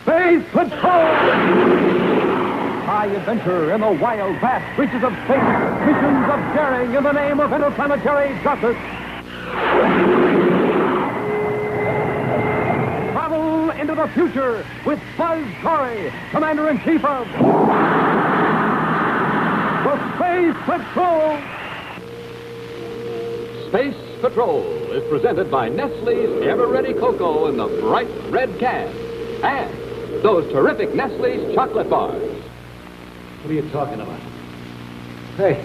Space Patrol! High adventure in the wild, vast reaches of space. Missions of daring in the name of interplanetary justice. Travel into the future with Buzz Corey, Commander-in-Chief of the Space Patrol. Space Patrol is presented by Nestle's Ever-Ready Cocoa in the bright red can. And those terrific Nestle's chocolate bars. What are you talking about? Hey,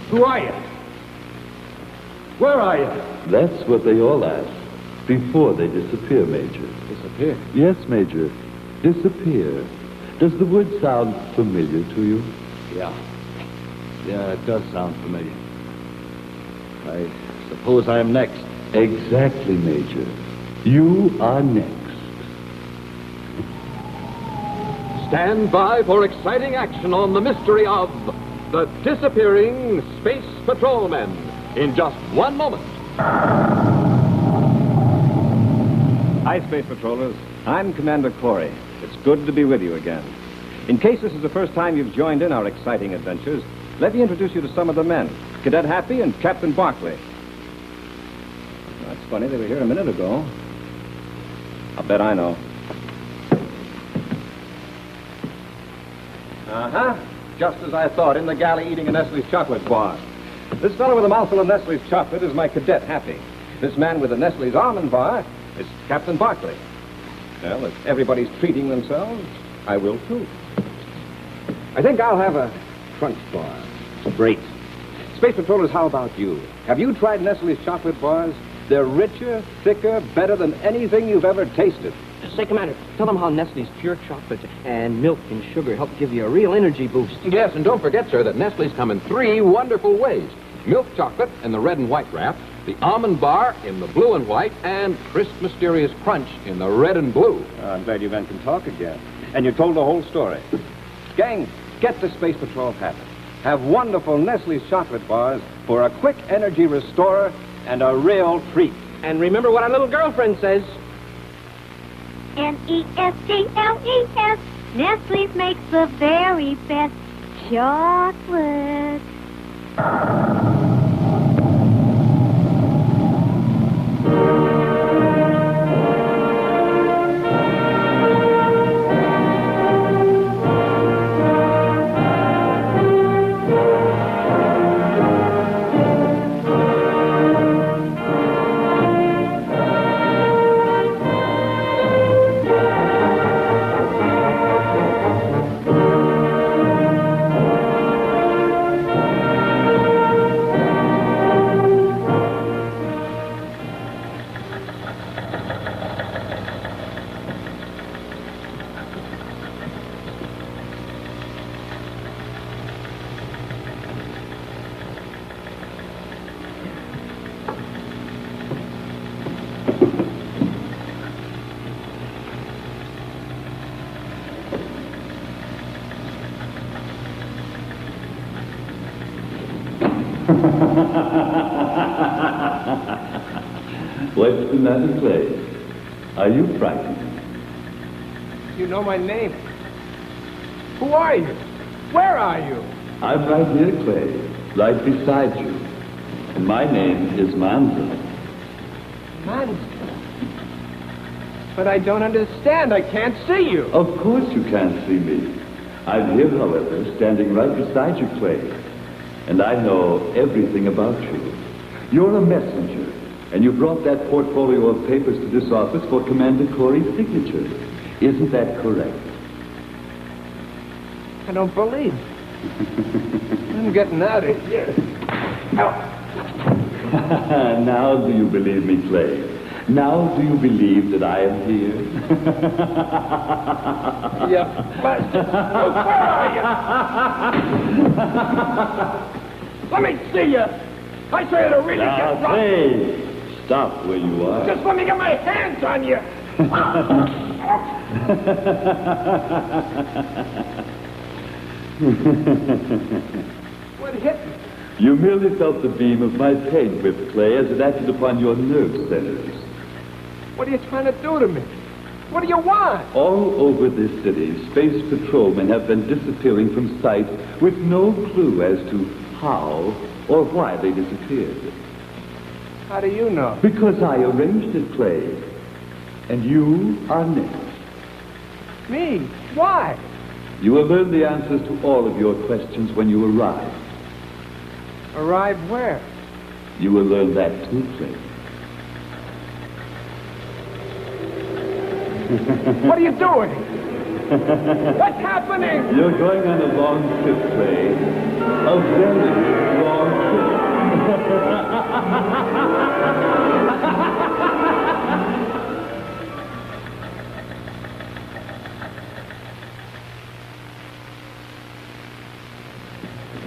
who are you? Where are you? That's what they all ask before they disappear, Major. Disappear? Yes, Major. Disappear. Does the word sound familiar to you? Yeah. Yeah, it does sound familiar. I suppose I am next. Exactly, Major. You are next. Stand by for exciting action on the mystery of the disappearing Space Patrolmen in just one moment. Hi, Space Patrollers. I'm Commander Corey. It's good to be with you again. In case this is the first time you've joined in our exciting adventures, let me introduce you to some of the men, Cadet Happy and Captain Barkley. That's funny, they were here a minute ago. I'll bet I know. Uh-huh. Just as I thought, in the galley eating a Nestle's chocolate bar. This fellow with a mouthful of Nestle's chocolate is my Cadet Happy. This man with the Nestle's almond bar is Captain Barkley. Well, if everybody's treating themselves, I will too. I think I'll have a crunch bar. Great. Space Patrollers, how about you? Have you tried Nestle's chocolate bars? They're richer, thicker, better than anything you've ever tasted. Say, Commander, tell them how Nestle's pure chocolate and milk and sugar help give you a real energy boost. Yes, and don't forget, sir, that Nestle's come in 3 wonderful ways. Milk chocolate in the red and white wrap, the almond bar in the blue and white, and crisp, mysterious crunch in the red and blue. I'm glad you men can talk again. And you told the whole story. Gang, get the Space Patrol habit. Have wonderful Nestle's chocolate bars for a quick energy restorer and a real treat. And remember what our little girlfriend says. Nestles. Nestle's makes the very best chocolate. What's the matter, Clay? Are you frightened? You know my name. Who are you? Where are you? I'm right here, Clay, right beside you. And my name is Manzo. Manzo. But I don't understand. I can't see you. Of course you can't see me. I'm here, however, standing right beside you, Clay. And I know everything about you. You're a messenger, and you brought that portfolio of papers to this office for Commander Corey's signature. Isn't that correct? I don't believe it. I'm getting out of here. Now do you believe me, Clay? Now do you believe that I am here? You bastard! Where are you? Let me see you! I say to really get Now, drunk. Clay, stop where you are. Just let me get my hands on you! What hit me? You merely felt the beam of my pain whip, Clay, as it acted upon your nerve centers. What are you trying to do to me? What do you want? All over this city, space patrolmen have been disappearing from sight with no clue as to how or why they disappeared. How do you know? Because I arranged it, Clay. And you are next. Me? Why? You will learn the answers to all of your questions when you arrive. Arrive where? You will learn that too, Clay. What are you doing? What's happening? You're going on a long trip, Clay. A very long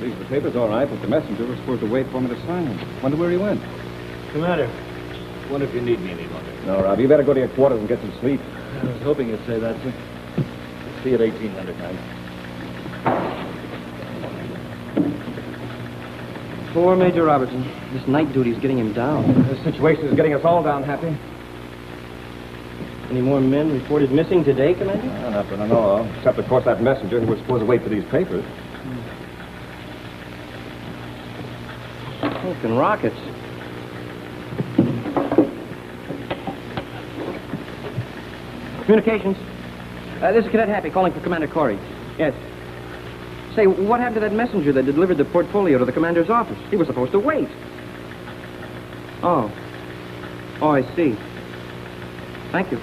These the papers, all right, but the messenger was supposed to wait for me to sign them. Wonder where he went. Commander, wonder if you need me any longer. No, Rob, you better go to your quarters and get some sleep. I was hoping you'd say that, sir. See you at 1800 night. Poor Major Robertson. This night duty's getting him down. This situation is getting us all down, Happy. Any more men reported missing today, Commander? Not that I know of. Except, of course, that messenger who was supposed to wait for these papers. Smoking rockets. Communications. This is Cadet Happy calling for Commander Corey. Yes. Say, what happened to that messenger that delivered the portfolio to the commander's office? He was supposed to wait. Oh. Oh, I see. Thank you.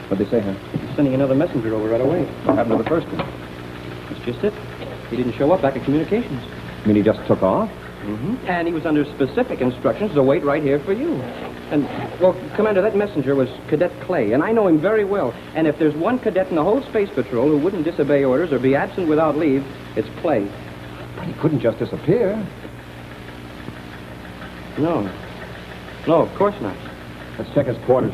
What'd they say, huh? He's sending another messenger over right away. What happened to the first one? That's just it. He didn't show up back at communications. You mean he just took off? Mm-hmm. And he was under specific instructions to wait right here for you. And, well, Commander, that messenger was Cadet Clay, and I know him very well. And if there's one cadet in the whole Space Patrol who wouldn't disobey orders or be absent without leave, it's Clay. But he couldn't just disappear. No. No, of course not. Let's check his quarters.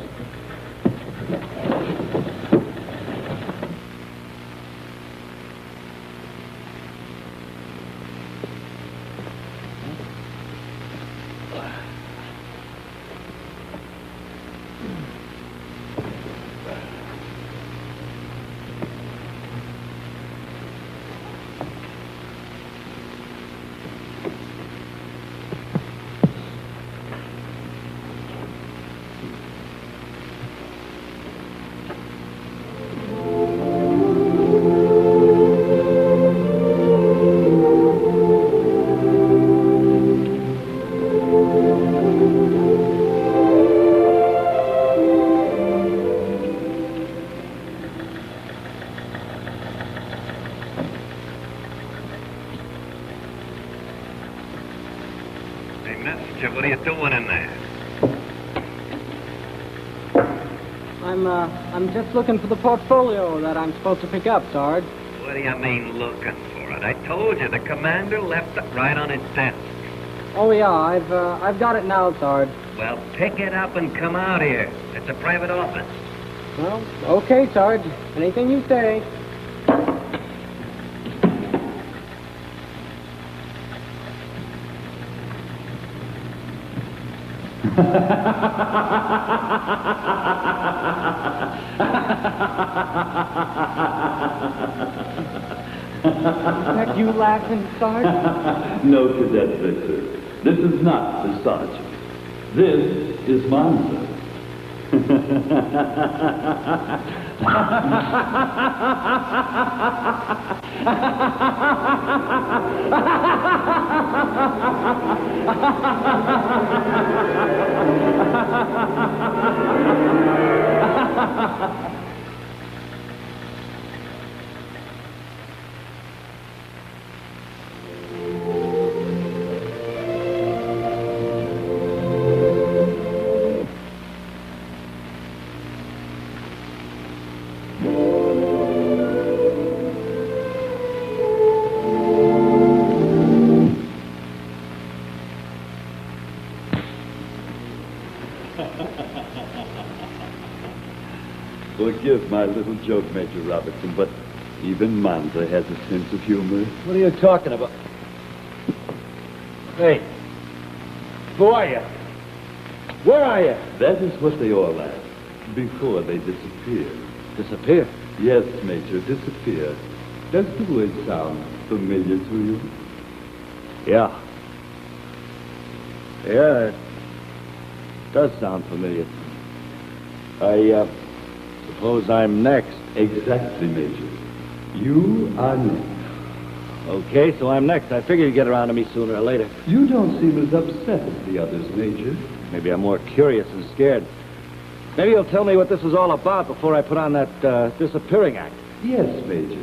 Messenger, what are you doing in there? I'm just looking for the portfolio that I'm supposed to pick up, Sarge. What do you mean looking for it? I told you the commander left it right on his desk. Oh yeah, I've got it now, Sarge. Well, pick it up and come out here. It's a private office. Well, okay, Sarge. Anything you say. Is that you laughing, Sarge? No, Cadet Victor. This is not the sergeant. This is Monza. Forgive my little joke, Major Robertson, but even Monza has a sense of humor. What are you talking about? Hey, who are you? Where are you? That is what they all asked before they disappeared. Disappear? Yes, Major, disappear. Does the word sound familiar to you? Yeah. Yeah, it does sound familiar. I suppose I'm next. Exactly, Major. You are next. Okay, so I'm next. I figured you'd get around to me sooner or later. You don't seem as upset as the others, Major. Maybe I'm more curious and scared. Maybe you'll tell me what this is all about before I put on that disappearing act. Yes, Major.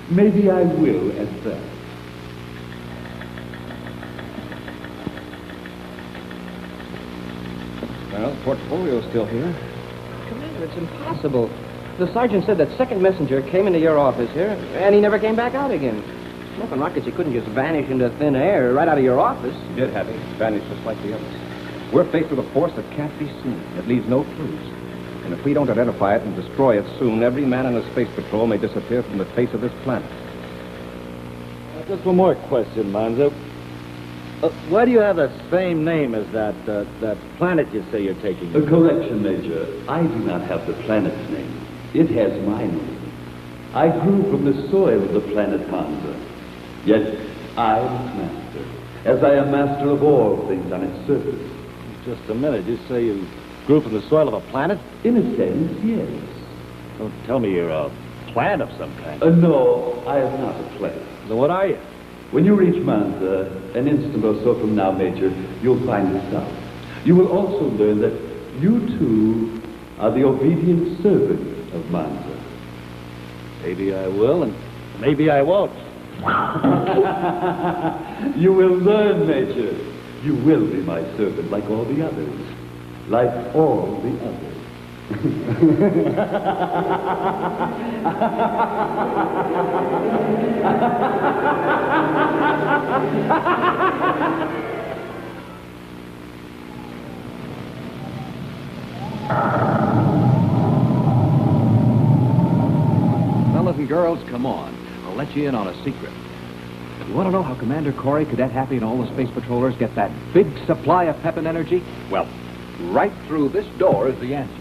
Maybe I will at that. Well, the portfolio's still here. Commander, it's impossible. The sergeant said that second messenger came into your office here, and he never came back out again. Smoking rockets, he couldn't just vanish into thin air right out of your office. He did, Happy. Vanished just like the others. We're faced with a force that can't be seen. It leaves no clues. And if we don't identify it and destroy it soon, every man in the space patrol may disappear from the face of this planet. Just one more question, Monzo. Why do you have the same name as that planet you say you're taking? A correction, Major. I do not have the planet's name. It has my name. I grew from the soil of the planet Hansa. Yet I am master, as I am master of all things on its surface. Just a minute. You say you grew from the soil of a planet? In a sense, yes. Don't tell me you're a plant of some kind. No, I am not a plant. Then what are you? When you reach Manza, an instant or so from now, Major, you'll find this out. You will also learn that you, too, are the obedient servant of Manza. Maybe I will, and maybe I won't. You will learn, Major. You will be my servant like all the others. Like all the others. Fellas and girls, come on. I'll let you in on a secret. You want to know how Commander Corey, Cadet Happy, and all the space patrollers get that big supply of pep and energy? Well, right through this door is the answer.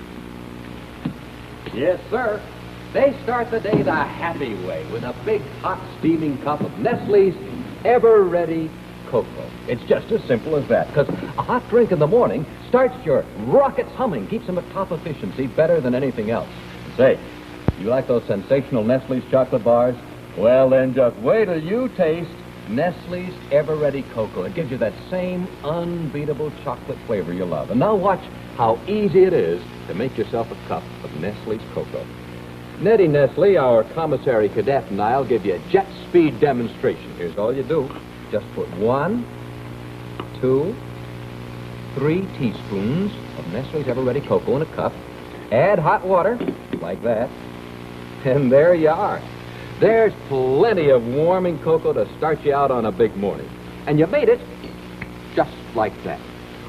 Yes, sir. They start the day the happy way with a big, hot, steaming cup of Nestle's ever-ready cocoa. It's just as simple as that, because a hot drink in the morning starts your rockets humming, keeps them at top efficiency better than anything else. Say, you like those sensational Nestle's chocolate bars? Well, then just wait till you taste Nestle's ever-ready cocoa. It gives you that same unbeatable chocolate flavor you love. And now watch how easy it is to make yourself a cup of Nestle's cocoa. Nettie Nestle, our commissary cadet, and I'll give you a jet speed demonstration. Here's all you do. Just put 1, 2, 3 teaspoons of Nestle's ever-ready cocoa in a cup. Add hot water, like that. And there you are. There's plenty of warming cocoa to start you out on a big morning. And you made it just like that.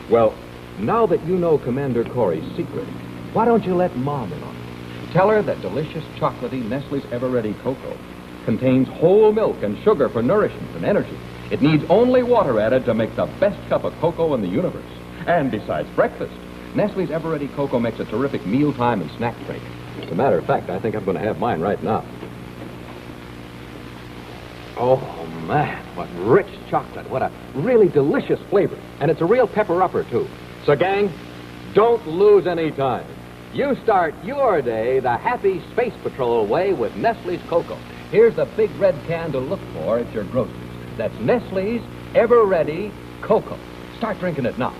Well, now that you know Commander Corey's secret, why don't you let Mom in on it? Tell her that delicious chocolatey Nestle's Ever-Ready cocoa contains whole milk and sugar for nourishment and energy. It needs only water added to make the best cup of cocoa in the universe. And besides breakfast, Nestle's Ever-Ready cocoa makes a terrific mealtime and snack drink. As a matter of fact, I think I'm going to have mine right now. Oh, man, what rich chocolate. What a really delicious flavor. And it's a real pepper-upper, too. So, gang, don't lose any time. You start your day the happy Space Patrol way with Nestle's cocoa. Here's the big red can to look for at your groceries. That's Nestle's Ever-Ready cocoa. Start drinking it now.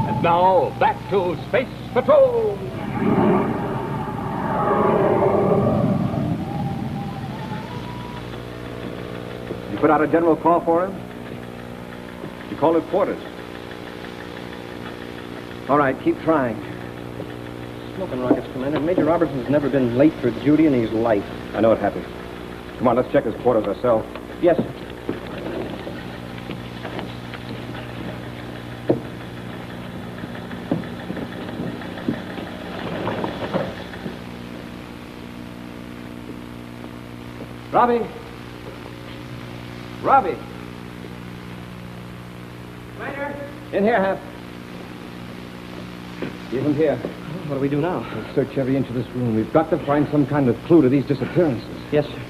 And now, back to Space Patrol. You put out a general call for him? You call it quarters. All right, keep trying. Smoking rockets, Commander. Major Robertson's never been late for duty in his life. I know it happens. Come on, let's check his quarters ourselves. Yes, sir. Robbie! Robbie! Commander! In here, Hap. He isn't here. What do we do now? We'll search every inch of this room. We've got to find some kind of clue to these disappearances. Yes, sir.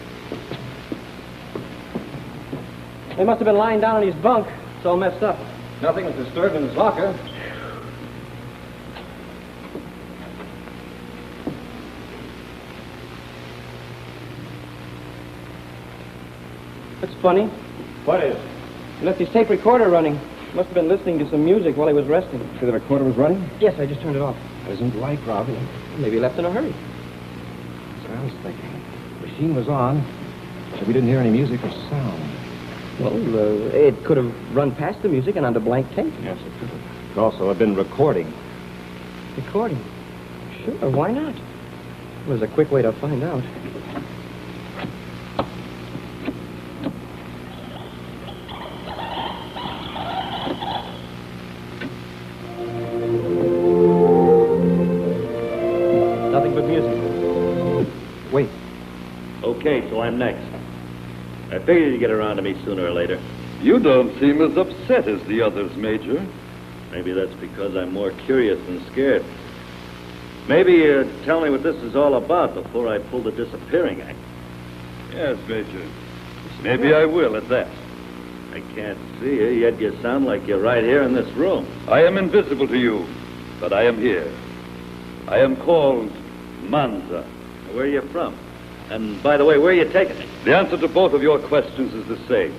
He must have been lying down in his bunk. It's all messed up. Nothing was disturbed in his locker. That's funny. What is? He left his tape recorder running. Must have been listening to some music while he was resting. See the recorder was running? Yes, I just turned it off. It isn't light, Robbie. Maybe he left in a hurry. That's what I was thinking. The machine was on, but we didn't hear any music or sound. Well, it could have run past the music and onto blank tape. Yes, it could have. Could also have been recording. Recording? Sure, why not? There's a quick way to find out. Nothing but music. Wait. Okay, so I'm next. I figured you'd get around to me sooner or later. You don't seem as upset as the others, Major. Maybe that's because I'm more curious than scared. Maybe you tell me what this is all about before I pull the disappearing act. Yes, Major. Maybe I will at that. I can't see you, yet you sound like you're right here in this room. I am invisible to you, but I am here. I am called Manza. Where are you from? And by the way, where are you taking me? The answer to both of your questions is the same.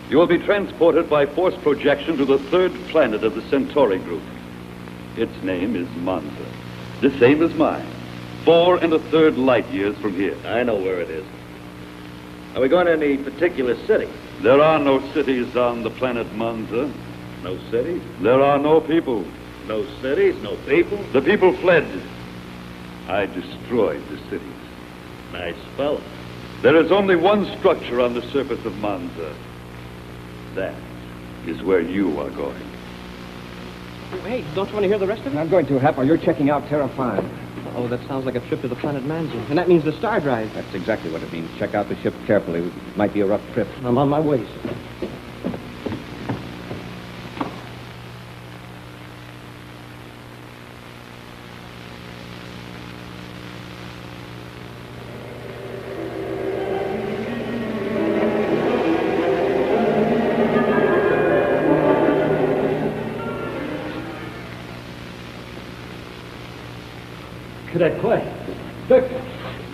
You will be transported by force projection to the third planet of the Centauri group. Its name is Manza, the same as mine. 4 1/3 light years from here. I know where it is. Are we going to any particular city? There are no cities on the planet Manza. No cities? There are no people. No cities, no people? The people fled. I destroyed the cities. Nice fellow. There is only one structure on the surface of Manza. That is where you are going. Hey, don't you want to hear the rest of it? I'm going to, Hap, or you're checking out Terra 5. Oh, that sounds like a trip to the planet Manza. And that means the star drive. That's exactly what it means. Check out the ship carefully. It might be a rough trip. I'm on my way, sir. Cadet Clay. Vic,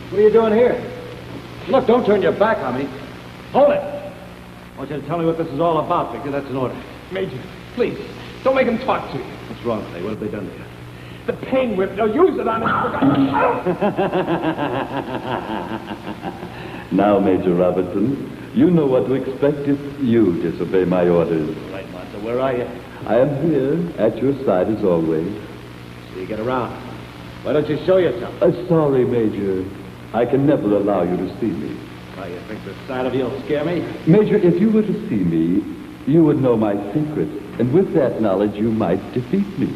what are you doing here? Look, don't turn your back on me. Hold it! I want you to tell me what this is all about, Victor. That's an order. Major, please, don't make him talk to you. What's wrong, Clay? What have they done to you? The pain whip, they'll use it on him. Now, Major Robertson, you know what to expect if you disobey my orders. All right, Monta, where are you? I am here, at your side as always. So you get around. Why don't you show yourself? Sorry, Major. I can never allow you to see me. Why, you think the sight of you'll scare me? Major, if you were to see me, you would know my secret. And with that knowledge, you might defeat me.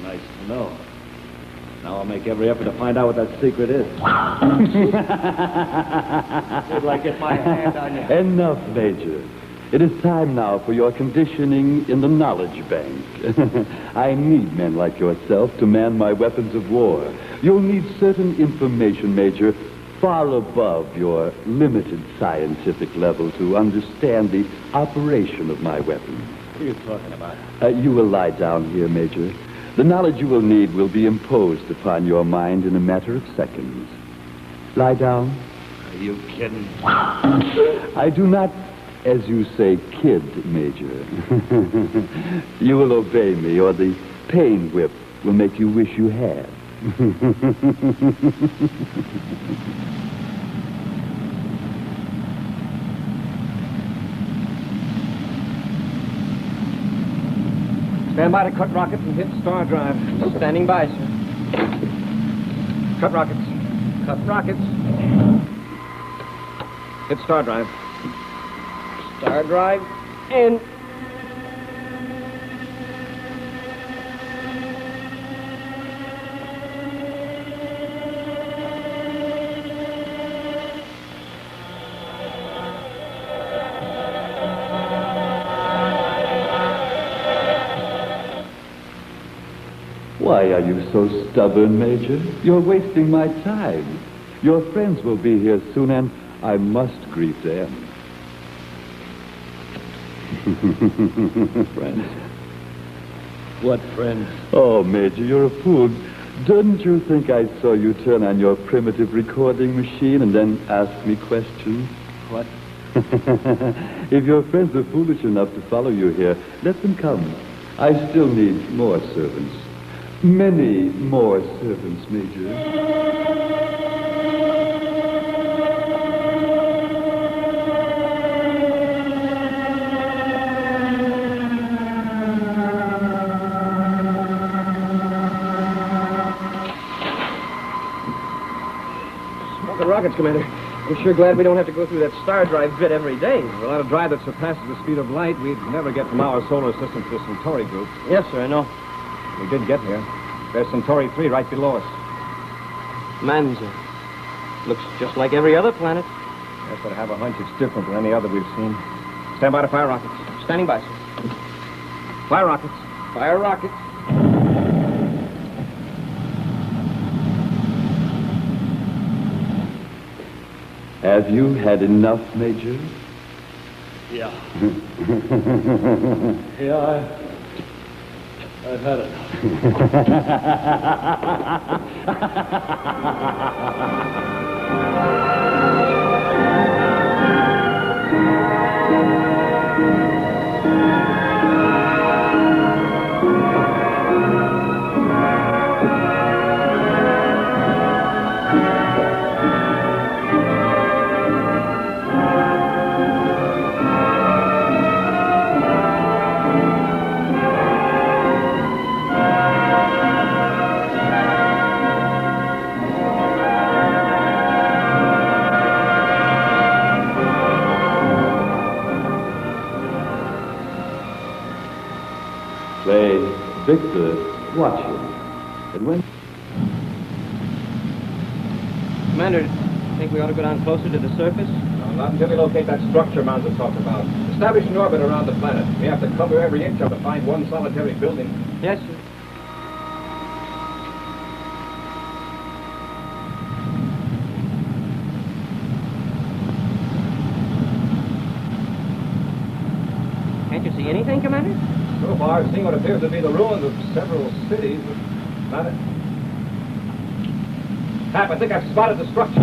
Nice to know. Now I'll make every effort to find out what that secret is. I'd like to get my hand on you. Enough, Major. It is time now for your conditioning in the knowledge bank. I need men like yourself to man my weapons of war. You'll need certain information, Major, far above your limited scientific level to understand the operation of my weapons. What are you talking about? You will lie down here, Major. The knowledge you will need will be imposed upon your mind in a matter of seconds. Lie down. Are you kidding? I do not, as you say, kid, Major. You will obey me, or the pain whip will make you wish you had. Stand by to cut rockets and hit star drive. Standing by, sir. Cut rockets. Cut rockets. Hit star drive. Star drive. And... Why are you so stubborn, Major? You're wasting my time. Your friends will be here soon, and I must greet them. Friends. What friends? Oh, Major, you're a fool. Didn't you think I saw you turn on your primitive recording machine and then ask me questions? What? If your friends are foolish enough to follow you here, let them come. I still need more servants. Many more servants, Major. Smoking rockets, Commander. I'm sure glad we don't have to go through that star drive bit every day. Without a drive that surpasses the speed of light, we'd never get from our solar system to the Centauri group. Yes, sir, I know. We did get here. There's Centauri 3 right below us. Manza. Looks just like every other planet. Yes, but I have a hunch it's different than any other we've seen. Stand by to fire rockets. Standing by, sir. Fire rockets. Fire rockets. Have you had enough, Major? Yeah. Yeah, I've had Play Victor, watch him. And when... Commander, think we ought to go down closer to the surface? No, not until we locate that structure Manza talked about. Establish an orbit around the planet. We have to cover every inch of it to find one solitary building. Yes, sir. Can't you see anything, Commander? So far, I've seen what appears to be the ruins of several cities, but not it. Hap, I think I've spotted the structure.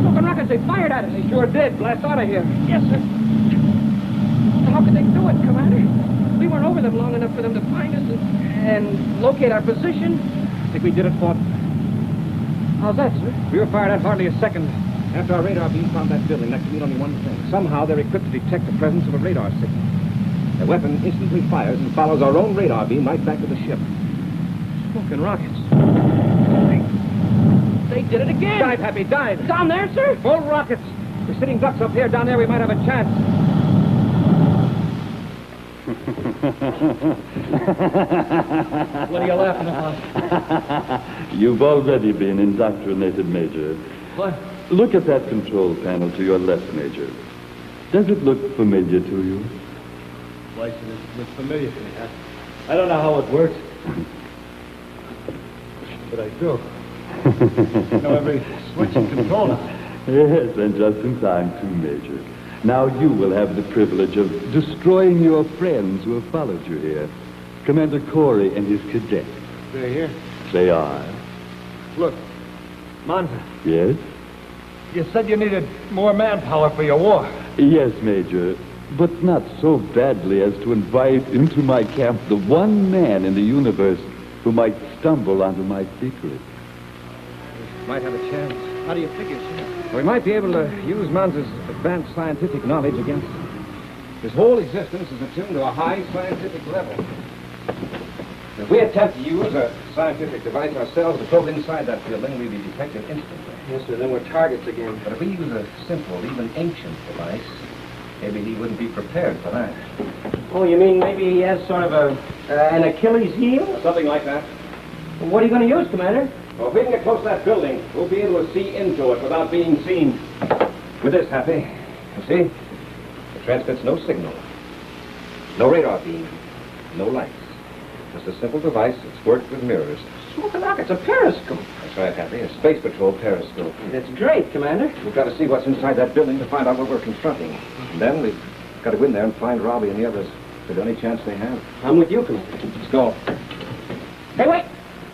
Smoking rockets, they fired at us. They sure did. Blast out of here. Yes, sir. How could they do it, Commander? We weren't over them long enough for them to find us and locate our position. I think we did it, Fort. How's that, sir? We were fired at hardly a second after our radar beam found that building. That could mean only one thing. Somehow they're equipped to detect the presence of a radar signal. The weapon instantly fires and follows our own radar beam right back to the ship. Smoking rockets. They did it again. Dive, Happy, dive. Down there, sir? Full rockets. We're sitting ducks up here. Down there we might have a chance. What are you laughing about? You've already been indoctrinated, Major. What? Look at that control panel to your left, Major. Does it look familiar to you? Why should it look familiar to me? I don't know how it works. But I do. I know every switch and control now. Yes, and just in time, too, Major. Now you will have the privilege of destroying your friends who have followed you here. Commander Corey and his cadets. They're here. They are. Look, Manza, Yes? you said you needed more manpower for your war. Yes, Major. But not so badly as to invite into my camp the one man in the universe who might stumble onto my secret. Might have a chance. How do you figure, sir? We might be able to use Manza's advanced scientific knowledge against him. His whole existence is attuned to a high scientific level. If we attempt to use a scientific device ourselves to probe inside that building, we'd be detected instantly. Yes, sir. Then we're targets again. But if we use a simple, even ancient device, maybe he wouldn't be prepared for that. Oh, you mean maybe he has sort of an Achilles heel? Something like that. Well, what are you going to use, Commander? Well, if we can get close to that building, we'll be able to see into it without being seen. With this, Happy, you see, it transmits no signal, no radar beam, no lights. Just a simple device that's worked with mirrors. Smoking rockets, a periscope. That's right, Happy. A Space Patrol periscope. That's great, Commander. We've got to see what's inside that building to find out what we're constructing. And then we've got to go in there and find Robbie and the others. If there's any chance they have. I'm with you, Commander. Let's go. Hey, wait!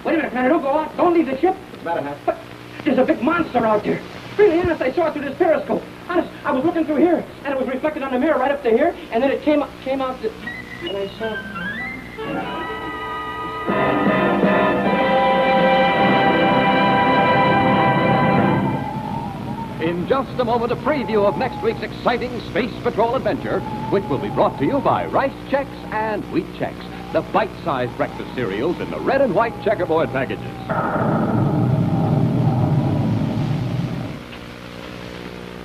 Wait a minute, Commander. Don't go out. Don't leave the ship. What's the matter, Hap? But there's a big monster out there. Really, honest, I saw it through this periscope. Honest, I was looking through here, and it was reflected on the mirror right up to here, and then it came out, and I saw... In just a moment, a preview of next week's exciting Space Patrol adventure, which will be brought to you by Rice Chex and Wheat Chex, the bite-sized breakfast cereals in the red and white checkerboard packages.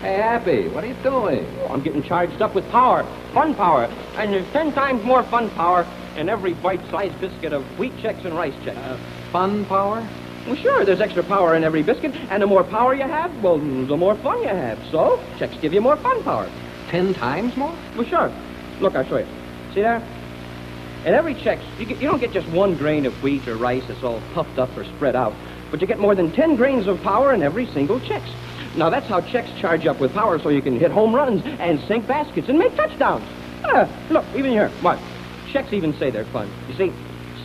Hey, Happy, what are you doing? Oh, I'm getting charged up with power, fun power, and there's 10 times more fun power in every bite-sized biscuit of Wheat Chex and Rice Chex. Fun power? Well, sure, there's extra power in every biscuit, and the more power you have, well, the more fun you have. So, Chex give you more fun power. 10 times more? Well, sure. Look, I'll show you. See there? In every Chex, you don't get just one grain of wheat or rice that's all puffed up or spread out, but you get more than 10 grains of power in every single Chex. Now, that's how Chex charge up with power so you can hit home runs and sink baskets and make touchdowns. Look, even here. What? Chex even say they're fun. You see?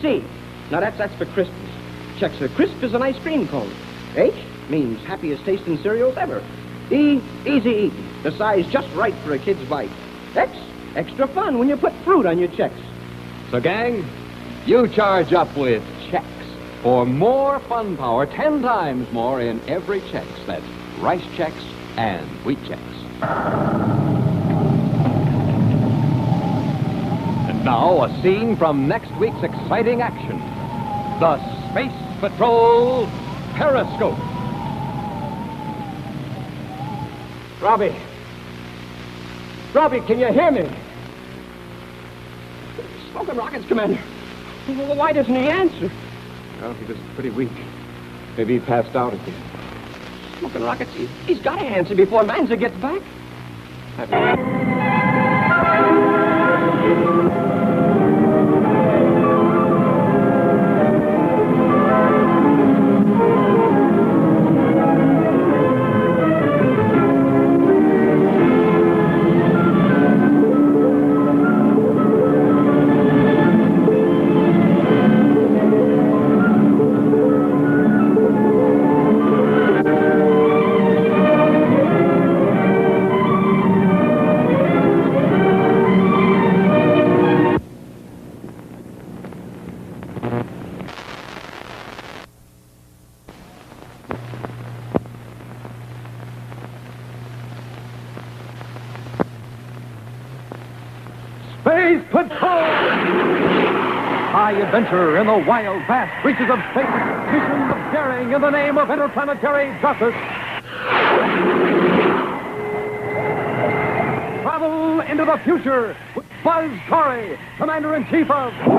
C. Now, that's for crispness. Chex are crisp as an ice cream cone. H means happiest tasting cereals ever. E, easy eating. The size just right for a kid's bite. X, extra fun when you put fruit on your Chex. So, gang, you charge up with Chex for more fun power, 10 times more in every Chex. That's Rice Chex and Wheat Chex. And now, a scene from next week's exciting action. The Space Patrol Periscope. Robbie, can you hear me? Smoking rockets, Commander. Well, why doesn't he answer? Well, he was pretty weak. Maybe he passed out again. Smoking rockets, he's got to answer before Manza gets back. Space Patrol! High adventure in the wild, vast reaches of space. Missions of daring in the name of interplanetary justice. Travel into the future with Buzz Corey, Commander-in-Chief of...